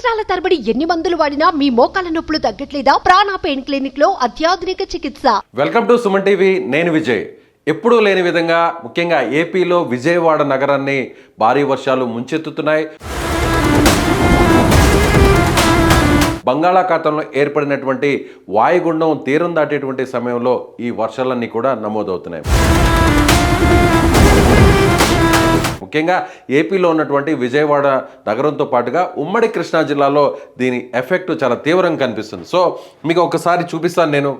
సంవత్సరాల తరబడి ఎన్ని మందులు వాడినా మీ మోకాల నొప్పులు తగ్గట్లేదా? ప్రాణ పెయిన్ క్లినిక్ లో అత్యాధునిక చికిత్స. Welcome to Suman TV. నేను విజయ్. ఎప్పుడూ లేని విధంగా ముఖ్యంగా ఏపీలో విజయవాడ నగరాన్ని భారీ వర్షాలు ముంచెత్తుతున్నాయి. బంగాళాఖాతంలో ఏర్పడినటువంటి వాయుగుండం తీరం దాటేటువంటి సమయంలో ఈ వర్షాలన్నీ కూడా నమోదవుతున్నాయి. ముఖ్యంగా ఏపీలో ఉన్నటువంటి విజయవాడ నగరంతో పాటుగా ఉమ్మడి కృష్ణా జిల్లాలో దీని ఎఫెక్ట్ చాలా తీవ్రంగా కనిపిస్తుంది. సో మీకు ఒకసారి చూపిస్తాను నేను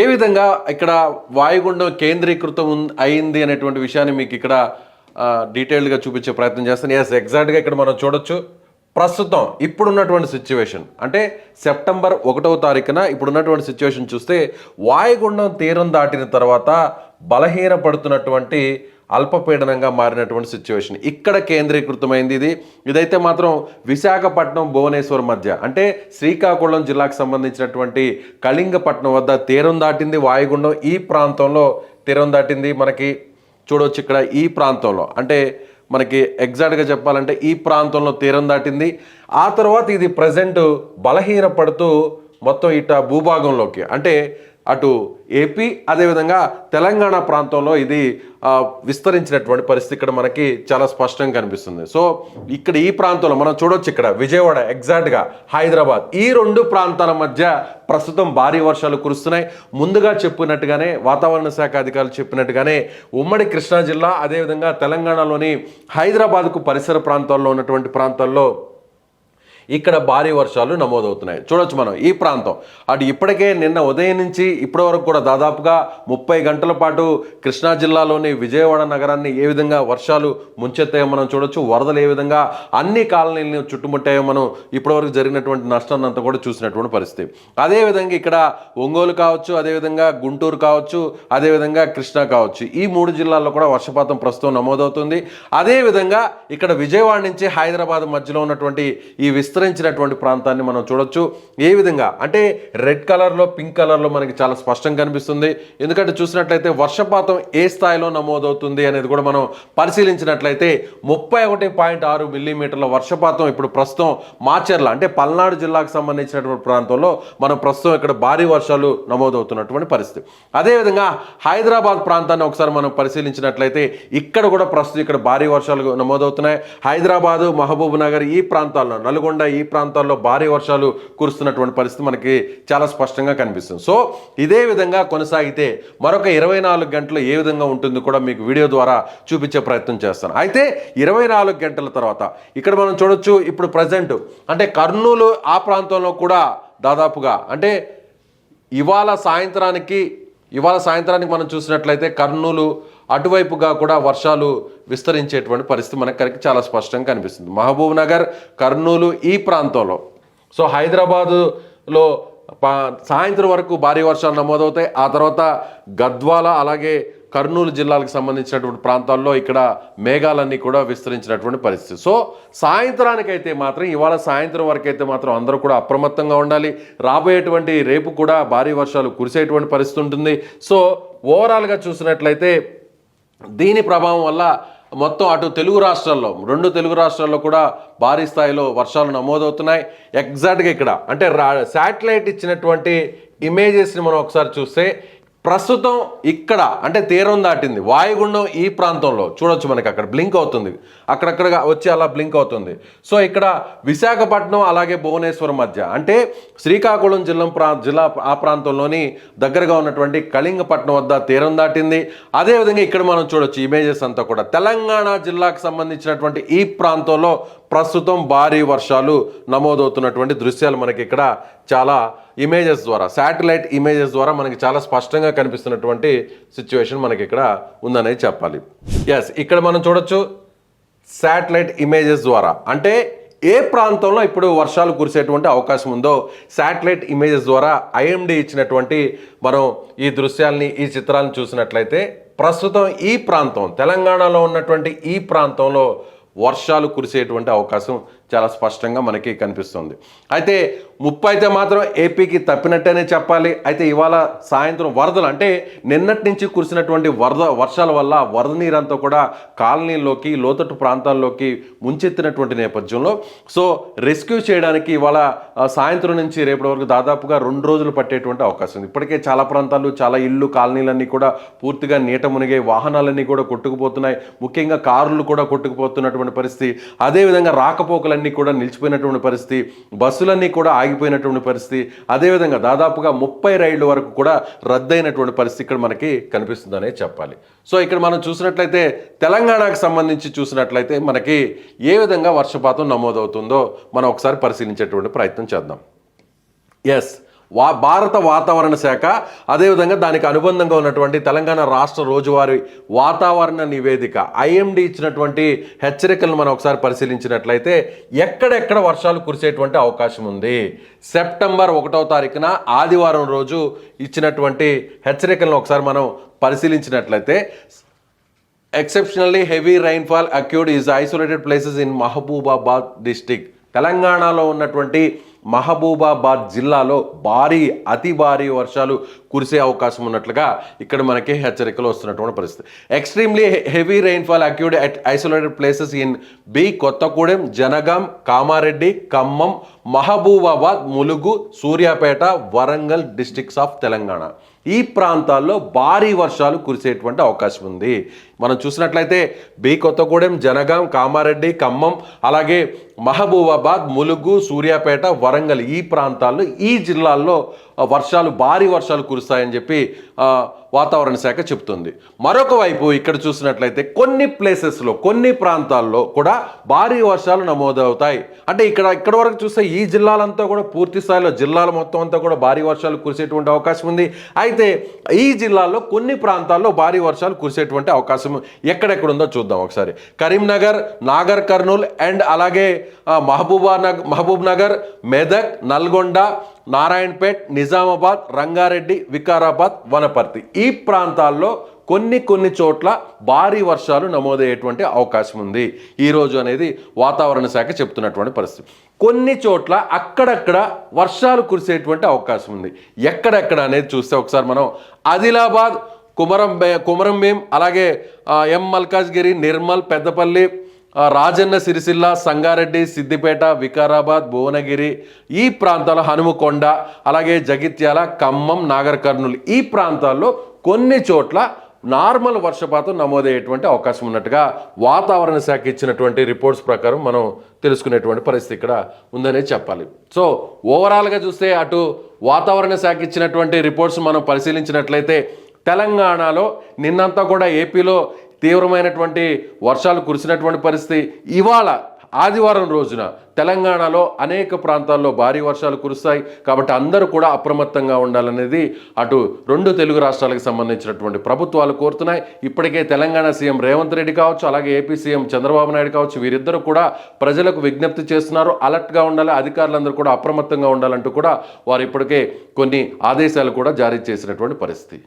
ఏ విధంగా ఇక్కడ వాయుగుండం కేంద్రీకృతం అయింది అనేటువంటి విషయాన్ని మీకు ఇక్కడ డీటెయిల్డ్గా చూపించే ప్రయత్నం చేస్తాను. ఎగ్జాక్ట్గా ఇక్కడ మనం చూడొచ్చు. ప్రస్తుతం ఇప్పుడున్నటువంటి సిచ్యువేషన్ అంటే సెప్టెంబర్ 1వ తారీఖున ఇప్పుడున్నటువంటి సిచ్యువేషన్ చూస్తే వాయుగుండం తీరం దాటిన తర్వాత బలహీనపడుతున్నటువంటి అల్పపీడనంగా మారినటువంటి సిచ్యువేషన్ ఇక్కడ కేంద్రీకృతమైంది. ఇదైతే మాత్రం విశాఖపట్నం భువనేశ్వర్ మధ్య అంటే శ్రీకాకుళం జిల్లాకు సంబంధించినటువంటి కళింగపట్నం వద్ద తీరం దాటింది వాయుగుండం. ఈ ప్రాంతంలో తీరం దాటింది. మనకి చూడవచ్చు ఇక్కడ ఈ ప్రాంతంలో అంటే మనకి ఎగ్జాక్ట్గా చెప్పాలంటే ఈ ప్రాంతంలో తీరం దాటింది. ఆ తర్వాత ఇది ప్రజెంట్ బలహీనపడుతూ మొత్తం ఇట భూభాగంలోకి అంటే అటు ఏపీ అదేవిధంగా తెలంగాణ ప్రాంతంలో ఇది విస్తరించినటువంటి పరిస్థితి ఇక్కడ మనకి చాలా స్పష్టంగా కనిపిస్తుంది. సో ఇక్కడ ఈ ప్రాంతంలో మనం చూడొచ్చు ఇక్కడ విజయవాడ ఎగ్జాక్ట్గా హైదరాబాద్ ఈ రెండు ప్రాంతాల మధ్య ప్రస్తుతం భారీ వర్షాలు కురుస్తున్నాయి. ముందుగా చెప్పినట్టుగానే వాతావరణ శాఖ అధికారులు చెప్పినట్టుగానే ఉమ్మడి కృష్ణా జిల్లా అదేవిధంగా తెలంగాణలోని హైదరాబాద్కు పరిసర ప్రాంతాల్లో ఉన్నటువంటి ప్రాంతాల్లో ఇక్కడ భారీ వర్షాలు నమోదవుతున్నాయి. చూడొచ్చు మనం ఈ ప్రాంతం అటు ఇప్పటికే నిన్న ఉదయం నుంచి ఇప్పటి వరకు కూడా దాదాపుగా 30 గంటల పాటు కృష్ణా జిల్లాలోని విజయవాడ నగరాన్ని ఏ విధంగా వర్షాలు ముంచెత్తాయో మనం చూడొచ్చు. వరదలు ఏ విధంగా అన్ని కాలనీలను చుట్టుముట్టాయో మనం ఇప్పటివరకు జరిగినటువంటి నష్టాన్ని అంతా కూడా చూసినటువంటి పరిస్థితి. అదేవిధంగా ఇక్కడ ఒంగోలు కావచ్చు, అదేవిధంగా గుంటూరు కావచ్చు, అదేవిధంగా కృష్ణా కావచ్చు, ఈ 3 జిల్లాల్లో కూడా వర్షపాతం ప్రస్తుతం నమోదవుతుంది. అదేవిధంగా ఇక్కడ విజయవాడ నుంచి హైదరాబాద్ మధ్యలో ఉన్నటువంటి ఈ విస్తరించినటువంటి ప్రాంతాన్ని మనం చూడొచ్చు. ఏ విధంగా అంటే రెడ్ కలర్లో పింక్ కలర్లో మనకి చాలా స్పష్టంగా కనిపిస్తుంది. ఎందుకంటే చూసినట్లయితే వర్షపాతం ఏ స్థాయిలో నమోదవుతుంది అనేది కూడా మనం పరిశీలించినట్లయితే 31.6 మిల్లీమీటర్ల వర్షపాతం ఇప్పుడు ప్రస్తుతం మాచర్ల అంటే పల్నాడు జిల్లాకు సంబంధించినటువంటి ప్రాంతంలో మనం ప్రస్తుతం ఇక్కడ భారీ వర్షాలు నమోదవుతున్నటువంటి పరిస్థితి. అదేవిధంగా హైదరాబాద్ ప్రాంతాన్ని ఒకసారి మనం పరిశీలించినట్లయితే ఇక్కడ కూడా ప్రస్తుతం ఇక్కడ భారీ వర్షాలు నమోదవుతున్నాయి. హైదరాబాదు, మహబూబ్ నగర్ ఈ ప్రాంతాల్లో, నల్గొండ ఈ ప్రాంతాల్లో భారీ వర్షాలు కురుస్తున్నటువంటి పరిస్థితి మనకి చాలా స్పష్టంగా కనిపిస్తుంది. సో ఇదే విధంగా కొనసాగితే మరొక 24 గంటలు ఏ విధంగా ఉంటుందో కూడా మీకు వీడియో ద్వారా చూపించే ప్రయత్నం చేస్తాను. అయితే 24 గంటల తర్వాత ఇక్కడ మనం చూడొచ్చు. ఇప్పుడు ప్రజెంట్ అంటే కర్నూలు ఆ ప్రాంతంలో కూడా దాదాపుగా అంటే ఇవాళ సాయంత్రానికి మనం చూసినట్లయితే కర్నూలు అటువైపుగా కూడా వర్షాలు విస్తరించేటువంటి పరిస్థితి మనకి చాలా స్పష్టంగా కనిపిస్తుంది. మహబూబ్ నగర్, కర్నూలు ఈ ప్రాంతంలో. సో హైదరాబాదులో సాయంత్రం వరకు భారీ వర్షాలు నమోదవుతాయి. ఆ తర్వాత గద్వాల అలాగే కర్నూలు జిల్లాలకు సంబంధించినటువంటి ప్రాంతాల్లో ఇక్కడ మేఘాలన్నీ కూడా విస్తరించినటువంటి పరిస్థితి. సో సాయంత్రానికైతే మాత్రం ఇవాళ సాయంత్రం వరకు అయితే మాత్రం అందరూ కూడా అప్రమత్తంగా ఉండాలి. రాబోయేటువంటి రేపు కూడా భారీ వర్షాలు కురిసేటువంటి పరిస్థితి ఉంటుంది. సో ఓవరాల్గా చూసినట్లయితే దీని ప్రభావం వల్ల మొత్తం అటు తెలుగు రాష్ట్రాల్లో 2 తెలుగు రాష్ట్రాల్లో కూడా భారీ స్థాయిలో వర్షాలు నమోదవుతున్నాయి. ఎగ్జాక్ట్గా ఇక్కడ అంటే శాటిలైట్ ఇచ్చినటువంటి ఇమేజెస్ని మనం ఒకసారి చూస్తే ప్రస్తుతం ఇక్కడ అంటే తీరం దాటింది వాయుగుండం ఈ ప్రాంతంలో చూడొచ్చు. మనకి అక్కడ బ్లింక్ అవుతుంది, అక్కడక్కడ వచ్చి అలా బ్లింక్ అవుతుంది. సో ఇక్కడ విశాఖపట్నం అలాగే భువనేశ్వరం మధ్య అంటే శ్రీకాకుళం జిల్లా ఆ ప్రాంతంలోని దగ్గరగా ఉన్నటువంటి కళింగపట్నం వద్ద తీరం దాటింది. అదేవిధంగా ఇక్కడ మనం చూడొచ్చు ఇమేజెస్ అంతా కూడా తెలంగాణ జిల్లాకు సంబంధించినటువంటి ఈ ప్రాంతంలో ప్రస్తుతం భారీ వర్షాలు నమోదవుతున్నటువంటి దృశ్యాలు మనకి ఇక్కడ చాలా ఇమేజెస్ ద్వారా శాటిలైట్ ఇమేజెస్ ద్వారా మనకి చాలా స్పష్టంగా కనిపిస్తున్నటువంటి సిచ్యువేషన్ మనకి ఇక్కడ ఉందనేది చెప్పాలి. ఇక్కడ మనం చూడొచ్చు శాటిలైట్ ఇమేజెస్ ద్వారా అంటే ఏ ప్రాంతంలో ఇప్పుడు వర్షాలు కురిసేటువంటి అవకాశం ఉందో శాటిలైట్ ఇమేజెస్ ద్వారా ఐఎండీ ఇచ్చినటువంటి మనం ఈ దృశ్యాల్ని ఈ చిత్రాలను చూసినట్లయితే ప్రస్తుతం ఈ ప్రాంతం తెలంగాణలో ఉన్నటువంటి ఈ ప్రాంతంలో వర్షాలు కురిసేటువంటి అవకాశం చాలా స్పష్టంగా మనకి కనిపిస్తుంది. అయితే ముప్పు అయితే మాత్రం ఏపీకి తప్పినట్టేనే చెప్పాలి. అయితే ఇవాళ సాయంత్రం వరదలు అంటే నిన్నటి నుంచి కురిసినటువంటి వర్షాల వల్ల వరద నీరంతా కూడా కాలనీల్లోకి లోతట్టు ప్రాంతాల్లోకి ముంచెత్తినటువంటి నేపథ్యంలో సో రెస్క్యూ చేయడానికి ఇవాళ సాయంత్రం నుంచి రేపటి వరకు దాదాపుగా 2 రోజులు పట్టేటువంటి అవకాశం ఉంది. ఇప్పటికే చాలా ప్రాంతాలు చాలా ఇళ్ళు కాలనీలన్నీ కూడా పూర్తిగా నీట మునిగే, వాహనాలన్నీ కూడా కొట్టుకుపోతున్నాయి, ముఖ్యంగా కార్లు కూడా కొట్టుకుపోతున్నటువంటి పరిస్థితి. అదేవిధంగా రాకపోకలన్నీ కూడా నిలిచిపోయినటువంటి పరిస్థితి, బస్సులన్నీ కూడా ఆగిపోయినటువంటి పరిస్థితి. అదేవిధంగా దాదాపుగా 30 రైళ్ల వరకు కూడా రద్దయినటువంటి పరిస్థితి ఇక్కడ మనకి కనిపిస్తుందనే చెప్పాలి. సో ఇక్కడ మనం చూసినట్లయితే తెలంగాణకు సంబంధించి చూసినట్లయితే మనకి ఏ విధంగా వర్షపాతం నమోదవుతుందో మనం ఒకసారి పరిశీలించేటువంటి ప్రయత్నం చేద్దాం. ఎస్, భారత వాతావరణ శాఖ అదేవిధంగా దానికి అనుబంధంగా ఉన్నటువంటి తెలంగాణ రాష్ట్ర రోజువారీ వాతావరణ నివేదిక ఐఎండీ ఇచ్చినటువంటి హెచ్చరికలను మనం ఒకసారి పరిశీలించినట్లయితే ఎక్కడెక్కడ వర్షాలు కురిసేటువంటి అవకాశం ఉంది. సెప్టెంబర్ 1వ తారీఖున ఆదివారం రోజు ఇచ్చినటువంటి హెచ్చరికలను ఒకసారి మనం పరిశీలించినట్లయితే exceptionally heavy rainfall acquired is isolated places in Mahabubabad district. తెలంగాణలో ఉన్నటువంటి మహబూబాబాద్ జిల్లాలో అతి భారీ వర్షాలు కురిసే అవకాశం ఉన్నట్లుగా ఇక్కడ మనకి హెచ్చరికలు వస్తున్నటువంటి పరిస్థితి. Extremely heavy rainfall occurred at isolated places in B Kothagudem, Jangaon, Kamareddy, Khammam, Mahabubabad, Mulugu, Suryapet, Warangal districts of Telangana. ఈ ప్రాంతాల్లో భారీ వర్షాలు కురిసేటువంటి అవకాశం ఉంది. మనం చూసినట్లయితే బి కొత్తగూడెం, జనగాం, కామారెడ్డి, ఖమ్మం, అలాగే మహబూబాబాద్, ములుగు, సూర్యాపేట, వరంగల్ ఈ ప్రాంతాల్లో ఈ జిల్లాల్లో భారీ వర్షాలు కురుస్తాయని చెప్పి వాతావరణ శాఖ చెప్తుంది. మరొక వైపు ఇక్కడ చూసినట్లయితే కొన్ని ప్రాంతాల్లో కూడా భారీ వర్షాలు నమోదవుతాయి. అంటే ఇక్కడ వరకు చూస్తే ఈ జిల్లాలంతా కూడా పూర్తి స్థాయిలో జిల్లాల మొత్తం అంతా కూడా భారీ వర్షాలు కురిసేటువంటి అవకాశం ఉంది. అయితే ఈ జిల్లాల్లో కొన్ని ప్రాంతాల్లో భారీ వర్షాలు కురిసేటువంటి అవకాశం ఎక్కడెక్కడ ఉందో చూద్దాం ఒకసారి. కరీంనగర్, నాగర్ కర్నూల్ అండ్ అలాగే మహబూబ్ నగర్, మెదక్, నల్గొండ, నారాయణపేట్, నిజామాబాద్, రంగారెడ్డి, వికారాబాద్, వనపర్తి ఈ ప్రాంతాల్లో కొన్ని చోట్ల భారీ వర్షాలు నమోదయ్యేటువంటి అవకాశం ఉంది ఈరోజు అనేది వాతావరణ శాఖ చెప్తున్నటువంటి పరిస్థితి. కొన్ని చోట్ల అక్కడక్కడ వర్షాలు కురిసేటువంటి అవకాశం ఉంది. ఎక్కడెక్కడ అనేది చూస్తే ఒకసారి మనం ఆదిలాబాద్, కుమరంభీం, అలాగే ఎం మల్కాజ్గిరి, నిర్మల్, పెద్దపల్లి, రాజన్న సిరిసిల్ల, సంగారెడ్డి, సిద్దిపేట, వికారాబాద్, భువనగిరి ఈ ప్రాంతాల, హనుమకొండ, అలాగే జగిత్యాల, ఖమ్మం, నాగర్ కర్నూలు ఈ ప్రాంతాల్లో కొన్ని చోట్ల నార్మల్ వర్షపాతం నమోదయ్యేటువంటి అవకాశం ఉన్నట్టుగా వాతావరణ శాఖ ఇచ్చినటువంటి రిపోర్ట్స్ ప్రకారం మనం తెలుసుకునేటువంటి పరిస్థితి ఇక్కడ ఉందనే చెప్పాలి. సో ఓవరాల్గా చూస్తే అటు వాతావరణ శాఖ ఇచ్చినటువంటి రిపోర్ట్స్ మనం పరిశీలించినట్లయితే తెలంగాణలో నిన్నంతా కూడా ఏపీలో తీవ్రమైనటువంటి వర్షాలు కురిసినటువంటి పరిస్థితి. ఇవాళ ఆదివారం రోజున తెలంగాణలో అనేక ప్రాంతాల్లో భారీ వర్షాలు కురుస్తాయి. కాబట్టి అందరూ కూడా అప్రమత్తంగా ఉండాలనేది అటు 2 తెలుగు రాష్ట్రాలకు సంబంధించినటువంటి ప్రభుత్వాలు కోరుతున్నాయి. ఇప్పటికే తెలంగాణ సీఎం రేవంత్ రెడ్డి కావచ్చు, అలాగే ఏపీ సీఎం చంద్రబాబు నాయుడు కావచ్చు, వీరిద్దరూ కూడా ప్రజలకు విజ్ఞప్తి చేస్తున్నారు. అలర్ట్గా ఉండాలి, అధికారులందరూ కూడా అప్రమత్తంగా ఉండాలంటూ కూడా వారు ఇప్పటికే కొన్ని ఆదేశాలు కూడా జారీ చేసినటువంటి పరిస్థితి.